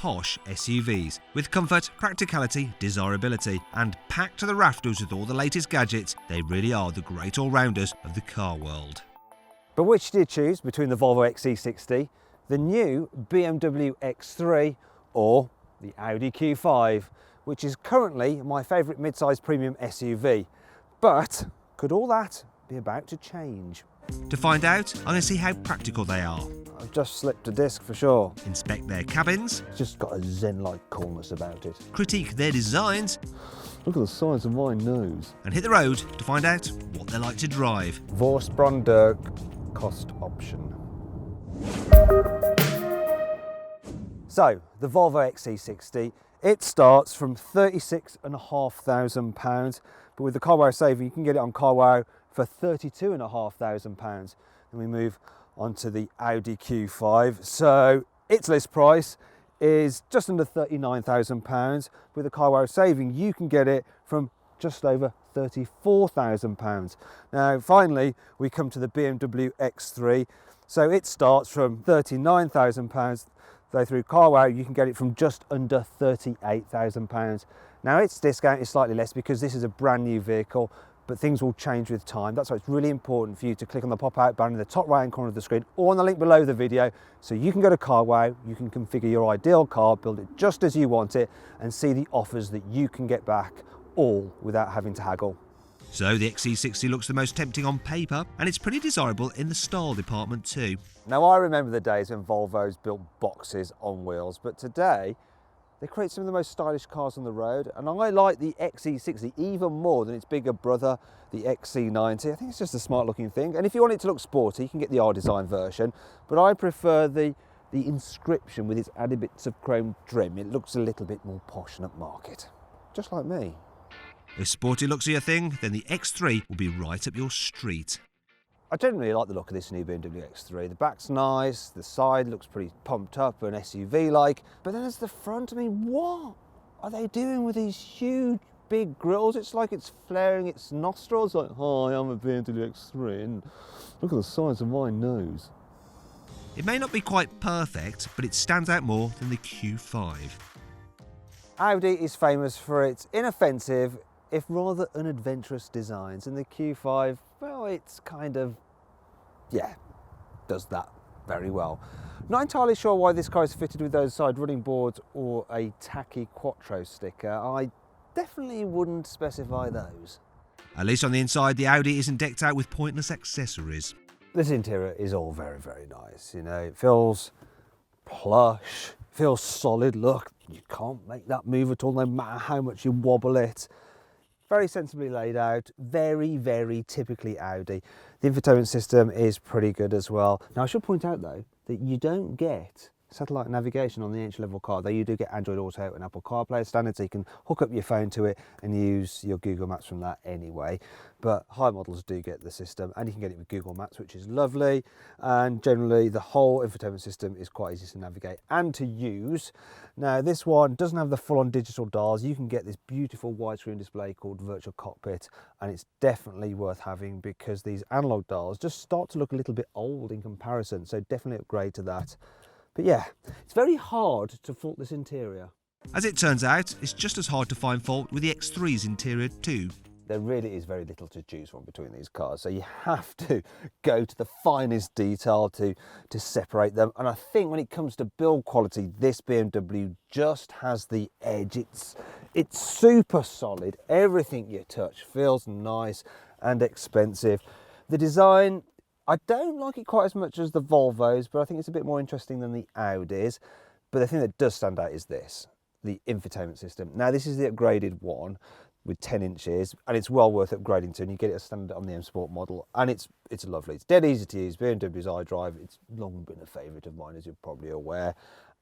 posh SUVs with comfort, practicality, desirability, and packed to the rafters with all the latest gadgets. They really are the great all-rounders of the car world. But which do you choose between the Volvo XC60, the new BMW X3, or the Audi Q5, which is currently my favourite mid-size premium SUV? But could all that be about to change? To find out, I'm going to see how practical they are. I've just slipped a disc for sure. Inspect their cabins. It's just got a zen-like coolness about it. Critique their designs. Look at the size of my nose. And hit the road to find out what they're like to drive. Vorsprung cost option. So, the Volvo XC60, it starts from £36,500, but with the carwow saving, you can get it on carwow for £32,500. And we move on to the Audi Q5. So its list price is just under £39,000. With the carwow saving, you can get it from just over £34,000. Now, finally, we come to the BMW X3. So it starts from £39,000. Though through carwow, you can get it from just under £38,000. Now, its discount is slightly less because this is a brand new vehicle, but things will change with time. That's why it's really important for you to click on the pop-out banner in the top right-hand corner of the screen or on the link below the video, so you can go to carwow, you can configure your ideal car, build it just as you want it, and see the offers that you can get back, all without having to haggle. So the XC60 looks the most tempting on paper, and it's pretty desirable in the style department too. Now, I remember the days when Volvos built boxes on wheels, but today they create some of the most stylish cars on the road, and I like the XC60 even more than its bigger brother, the XC90. I think it's just a smart looking thing, and if you want it to look sporty, you can get the R-Design version, but I prefer the inscription with its added bits of chrome trim. It looks a little bit more posh and upmarket, just like me. If sporty looks are your thing, then the X3 will be right up your street. I generally like the look of this new BMW X3. The back's nice, the side looks pretty pumped up and SUV-like, but then there's the front. I mean, what are they doing with these huge, big grills? It's like it's flaring its nostrils, like, hi, I'm a BMW X3, and look at the size of my nose. It may not be quite perfect, but it stands out more than the Q5. Audi is famous for its inoffensive, if rather unadventurous designs, and the Q5, well, it's kind of, yeah, does that very well. Not entirely sure why this car is fitted with those side running boards or a tacky Quattro sticker. I definitely wouldn't specify those. At least on the inside, the Audi isn't decked out with pointless accessories. This interior is all very, very nice. You know, it feels plush, feels solid. Look, you can't make that move at all, no matter how much you wobble it. Very sensibly laid out, very, very typically Audi. The infotainment system is pretty good as well. Now, I should point out though, that you don't get satellite navigation on the entry-level car, though you do get Android Auto and Apple CarPlay standard, so you can hook up your phone to it and use your Google Maps from that anyway. But high models do get the system, and you can get it with Google Maps, which is lovely. And generally, the whole infotainment system is quite easy to navigate and to use. Now, this one doesn't have the full-on digital dials. You can get this beautiful widescreen display called Virtual Cockpit, and it's definitely worth having because these analog dials just start to look a little bit old in comparison, so definitely upgrade to that. But yeah, it's very hard to fault this interior. As it turns out, it's just as hard to find fault with the X3's interior too. There really is very little to choose from between these cars, so you have to go to the finest detail to separate them. And I think when it comes to build quality, this BMW just has the edge. It's super solid. Everything you touch feels nice and expensive. The design, I don't like it quite as much as the Volvos, but I think it's a bit more interesting than the Audis. But the thing that does stand out is this, the infotainment system. Now, this is the upgraded one with 10 inches, and it's well worth upgrading to, and you get it as standard on the M Sport model, and it's lovely. It's dead easy to use. BMW's iDrive, it's long been a favourite of mine, as you're probably aware.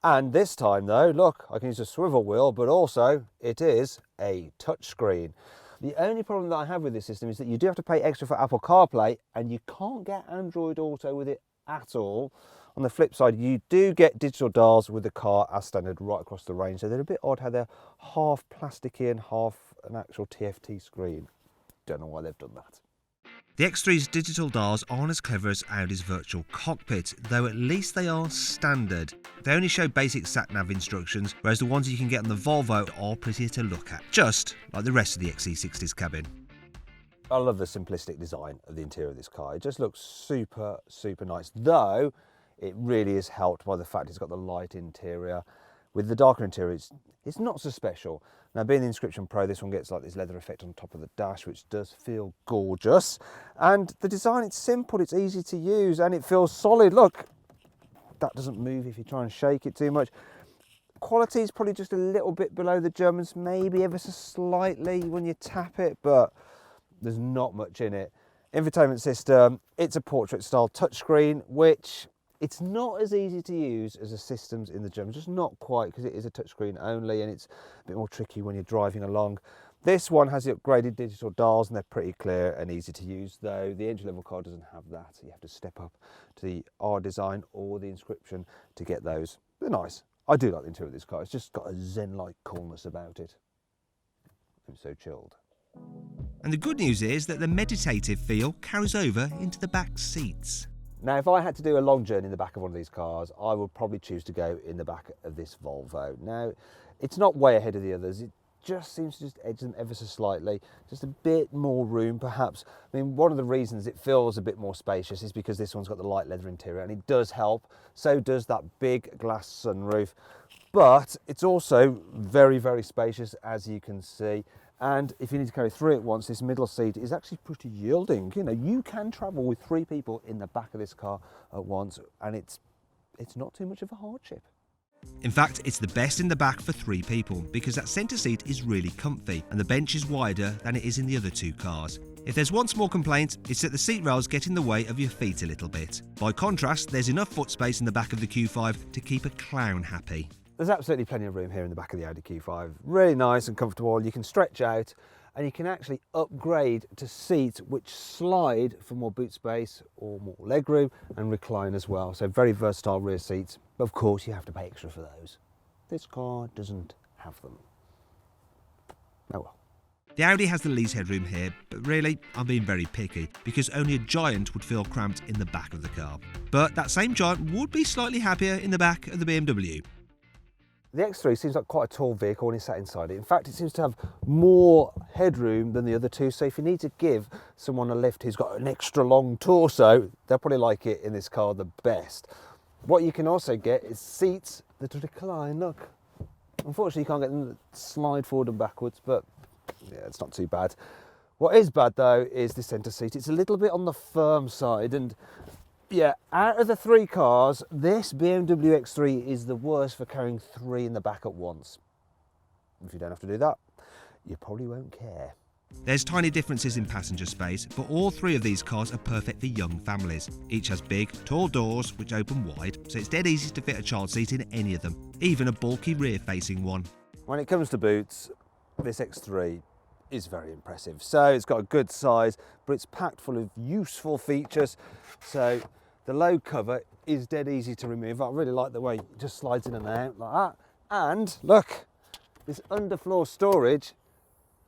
And this time though, look, I can use a swivel wheel, but also it is a touchscreen. The only problem that I have with this system is that you do have to pay extra for Apple CarPlay, and you can't get Android Auto with it at all. On the flip side, you do get digital dials with the car as standard right across the range, so they're a bit odd how they're half plasticky and half an actual TFT screen. Don't know why they've done that. The X3's digital dials aren't as clever as Audi's virtual cockpit, though at least they are standard. They only show basic sat-nav instructions, whereas the ones you can get on the Volvo are prettier to look at, just like the rest of the XC60's cabin. I love the simplistic design of the interior of this car. It just looks super, super nice, though it really is helped by the fact it's got the light interior. With the darker interior, it's not so special. Now, being the Inscription Pro, this one gets like this leather effect on top of the dash, which does feel gorgeous. And the design, it's simple, it's easy to use, and it feels solid. Look, that doesn't move if you try and shake it too much. Quality is probably just a little bit below the Germans, maybe ever so slightly when you tap it, but there's not much in it. Infotainment system, it's a portrait style touchscreen, which it's not as easy to use as the systems in the Germans, just not quite, because it is a touchscreen only and it's a bit more tricky when you're driving along. This one has the upgraded digital dials and they're pretty clear and easy to use, though the entry-level car doesn't have that. So you have to step up to the R design or the Inscription to get those. They're nice. I do like the interior of this car. It's just got a zen-like coolness about it. I'm so chilled. And the good news is that the meditative feel carries over into the back seats. Now, if I had to do a long journey in the back of one of these cars, I would probably choose to go in the back of this Volvo. Now, it's not way ahead of the others. It just seems to just edge them ever so slightly. Just a bit more room, perhaps. I mean, one of the reasons it feels a bit more spacious is because this one's got the light leather interior, and it does help. So does that big glass sunroof. But it's also very, very spacious, as you can see. And if you need to carry three at once, this middle seat is actually pretty yielding. You know, you can travel with three people in the back of this car at once, and it's not too much of a hardship. In fact, it's the best in the back for three people because that centre seat is really comfy and the bench is wider than it is in the other two cars. If there's one small complaint, it's that the seat rails get in the way of your feet a little bit. By contrast, there's enough foot space in the back of the Q5 to keep a clown happy. There's absolutely plenty of room here in the back of the Audi Q5. Really nice and comfortable. You can stretch out and you can actually upgrade to seats which slide for more boot space or more legroom and recline as well. So very versatile rear seats. But of course you have to pay extra for those. This car doesn't have them. Oh well. The Audi has the least headroom here, but really, I'm being very picky because only a giant would feel cramped in the back of the car. But that same giant would be slightly happier in the back of the BMW. The X3 seems like quite a tall vehicle when you sat inside it. In fact, it seems to have more headroom than the other two. So if you need to give someone a lift who's got an extra long torso, they'll probably like it in this car the best. What you can also get is seats that recline. Look, unfortunately, you can't get them to slide forward and backwards, but yeah, it's not too bad. What is bad though is the centre seat. It's a little bit on the firm side, and yeah, out of the three cars, this BMW X3 is the worst for carrying three in the back at once. If you don't have to do that, you probably won't care. There's tiny differences in passenger space, but all three of these cars are perfect for young families. Each has big, tall doors which open wide, so it's dead easy to fit a child seat in any of them, even a bulky rear-facing one. When it comes to boots, this X3 is very impressive. So it's got a good size, but it's packed full of useful features. So the load cover is dead easy to remove. I really like the way it just slides in and out like that. And look, this underfloor storage,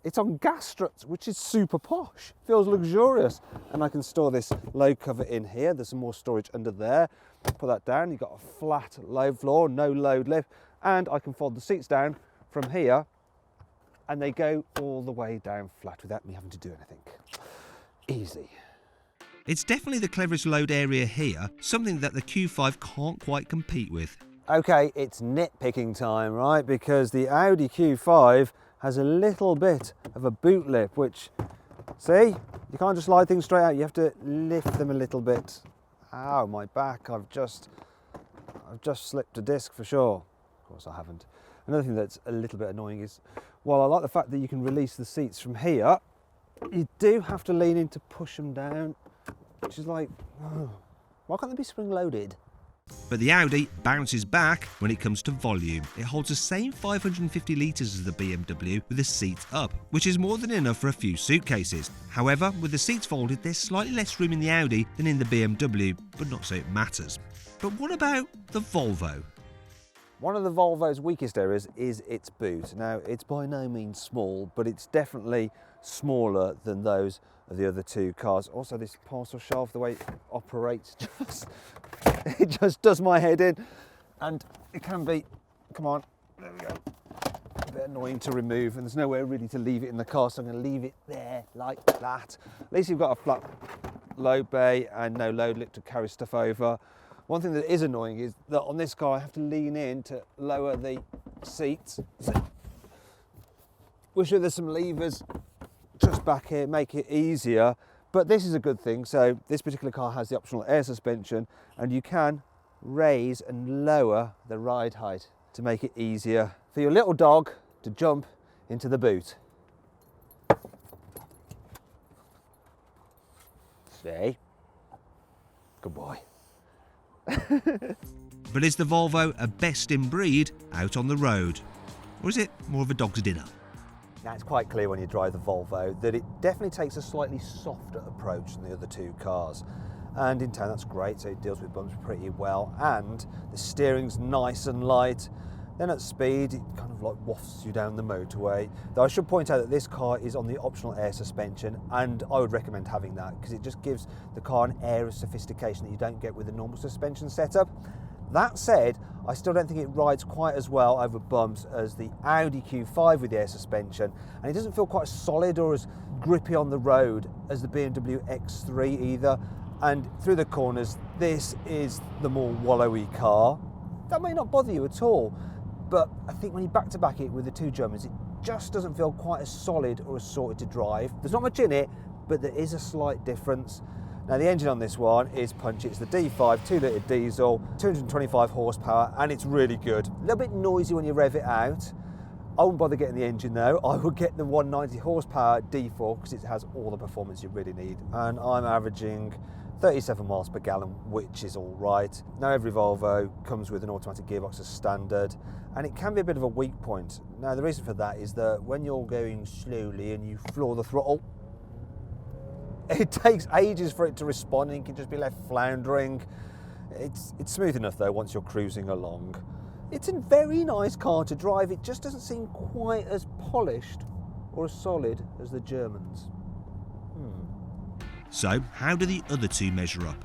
it's on gas struts, which is super posh. Feels luxurious. And I can store this load cover in here. There's some more storage under there. Put that down, you've got a flat load floor, no load lift. And I can fold the seats down from here and they go all the way down flat without me having to do anything. Easy. It's definitely the cleverest load area here, something that the Q5 can't quite compete with. Okay, it's nitpicking time, right? Because the Audi Q5 has a little bit of a boot lip, which, see, you can't just slide things straight out. You have to lift them a little bit. Ow, my back, I've just slipped a disc for sure. Of course I haven't. Another thing that's a little bit annoying is, while I like the fact that you can release the seats from here, you do have to lean in to push them down, which is like, oh, why can't they be spring-loaded? But the Audi bounces back when it comes to volume. It holds the same 550 litres as the BMW with the seats up, which is more than enough for a few suitcases. However, with the seats folded, there's slightly less room in the Audi than in the BMW, but not so it matters. But what about the Volvo? One of the Volvo's weakest areas is its boot. Now, it's by no means small, but it's definitely smaller than those of the other two cars. Also this parcel shelf, the way it operates, it just does my head in, and it can be, come on, there we go, a bit annoying to remove, and there's nowhere really to leave it in the car, so I'm going to leave it there like that. At least you've got a flat load bay and no load lip to carry stuff over. One thing that is annoying is that on this car I have to lean in to lower the seats. So, wish there's some levers just back here, make it easier, but this is a good thing. So this particular car has the optional air suspension, and you can raise and lower the ride height to make it easier for your little dog to jump into the boot. See? Good boy. But is the Volvo a best in breed out on the road? Or is it more of a dog's dinner? Now it's quite clear when you drive the Volvo that it definitely takes a slightly softer approach than the other two cars. And in town that's great, so it deals with bumps pretty well, and the steering's nice and light. Then at speed it kind of like wafts you down the motorway. Though I should point out that this car is on the optional air suspension, and I would recommend having that because it just gives the car an air of sophistication that you don't get with the normal suspension setup. That said, I still don't think it rides quite as well over bumps as the Audi Q5 with the air suspension, and it doesn't feel quite as solid or as grippy on the road as the BMW X3 either. And through the corners, this is the more wallowy car. That may not bother you at all, but I think when you back to back it with the two Germans, it just doesn't feel quite as solid or as sorted to drive. There's not much in it, but there is a slight difference. Now the engine on this one is punchy. It's the D5 2-litre diesel, 225 horsepower, and it's really good. A little bit noisy when you rev it out. I wouldn't bother getting the engine though. I would get the 190 horsepower D4 because it has all the performance you really need. And I'm averaging 37 miles per gallon, which is all right. Now every Volvo comes with an automatic gearbox as standard, and it can be a bit of a weak point. Now the reason for that is that when you're going slowly and you floor the throttle, it takes ages for it to respond, and you can just be left floundering. It's smooth enough though once you're cruising along. It's a very nice car to drive. It just doesn't seem quite as polished or as solid as the Germans. So how do the other two measure up?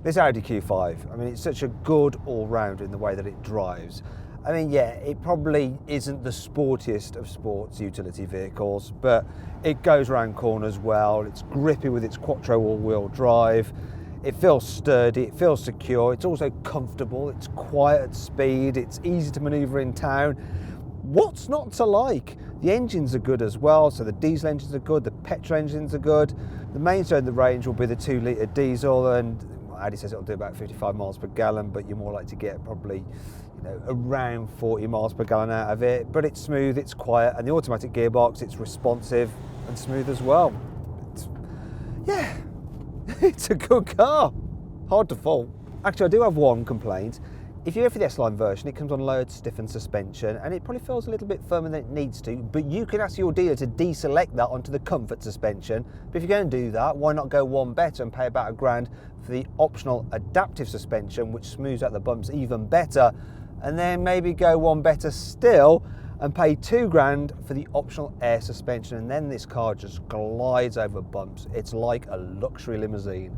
This Audi Q5, I mean, it's such a good all-rounder in the way that it drives. I mean, yeah, it probably isn't the sportiest of sports utility vehicles, but it goes around corners well. It's grippy with its quattro all-wheel drive. It feels sturdy, it feels secure. It's also comfortable, it's quiet at speed, it's easy to maneuver in town. What's not to like? The engines are good as well, so the diesel engines are good, the petrol engines are good. The mainstay of the range will be the 2-litre diesel, and Audi says it'll do about 55 miles per gallon, but you're more likely to get probably around 40 miles per gallon out of it. But it's smooth, it's quiet, and the automatic gearbox, it's responsive and smooth as well. Yeah, it's a good car. Hard to fault. Actually, I do have one complaint. If you go for the S-Line version, it comes on lowered stiffened suspension, and it probably feels a little bit firmer than it needs to, but you can ask your dealer to deselect that onto the comfort suspension. But if you're going to do that, why not go one better and pay about £1,000 for the optional adaptive suspension, which smooths out the bumps even better, and then maybe go one better still and pay £2,000 for the optional air suspension, and then this car just glides over bumps. It's like a luxury limousine,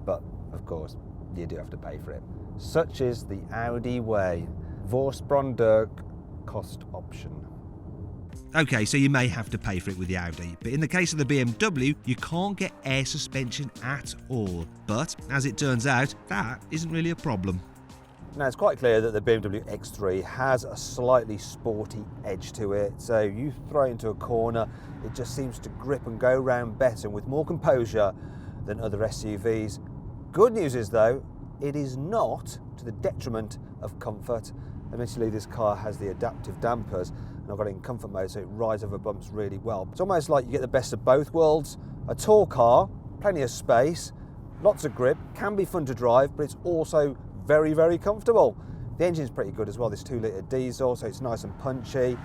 but of course you do have to pay for it. Such is the Audi way. Vorsprung cost option. Okay, so you may have to pay for it with the Audi, but in the case of the BMW, you can't get air suspension at all. But as it turns out, that isn't really a problem. Now it's quite clear that the BMW X3 has a slightly sporty edge to it, so you throw it into a corner, it just seems to grip and go round better with more composure than other SUVs. Good news is though, it is not to the detriment of comfort. Admittedly, this car has the adaptive dampers, and I've got it in comfort mode, so it rides over bumps really well. It's almost like you get the best of both worlds. A tall car, plenty of space, lots of grip, can be fun to drive, but it's also very, very comfortable. The engine's pretty good as well, this 2-litre diesel, so it's nice and punchy.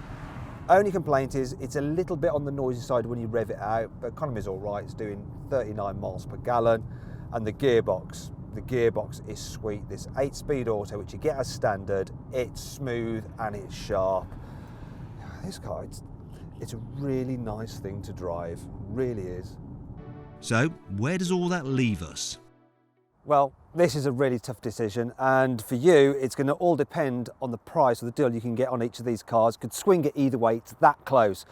Only complaint is it's a little bit on the noisy side when you rev it out, but economy's all right. It's doing 39 miles per gallon, and the gearbox is sweet. This 8-speed auto, which you get as standard, it's smooth and it's sharp. This car, it's a really nice thing to drive, really is. So, where does all that leave us? Well, this is a really tough decision, and for you, it's going to all depend on the price of the deal you can get on each of these cars. Could swing it either way, it's that close.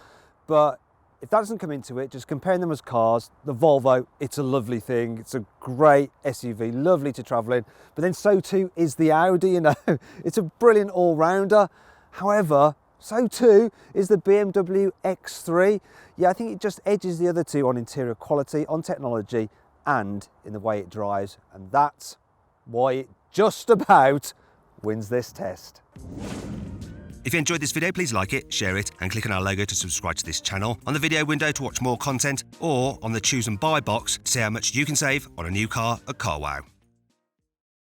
But if that doesn't come into it, just comparing them as cars, the Volvo, it's a lovely thing. It's a great SUV, lovely to travel in. But then so too is the Audi, you know. It's a brilliant all-rounder. However, so too is the BMW X3. Yeah, I think it just edges the other two on interior quality, on technology, and in the way it drives, and that's why it just about wins this test. If you enjoyed this video, please like it, share it, and click on our logo to subscribe to this channel, on the video window to watch more content, or on the choose and buy box to see how much you can save on a new car at CarWow.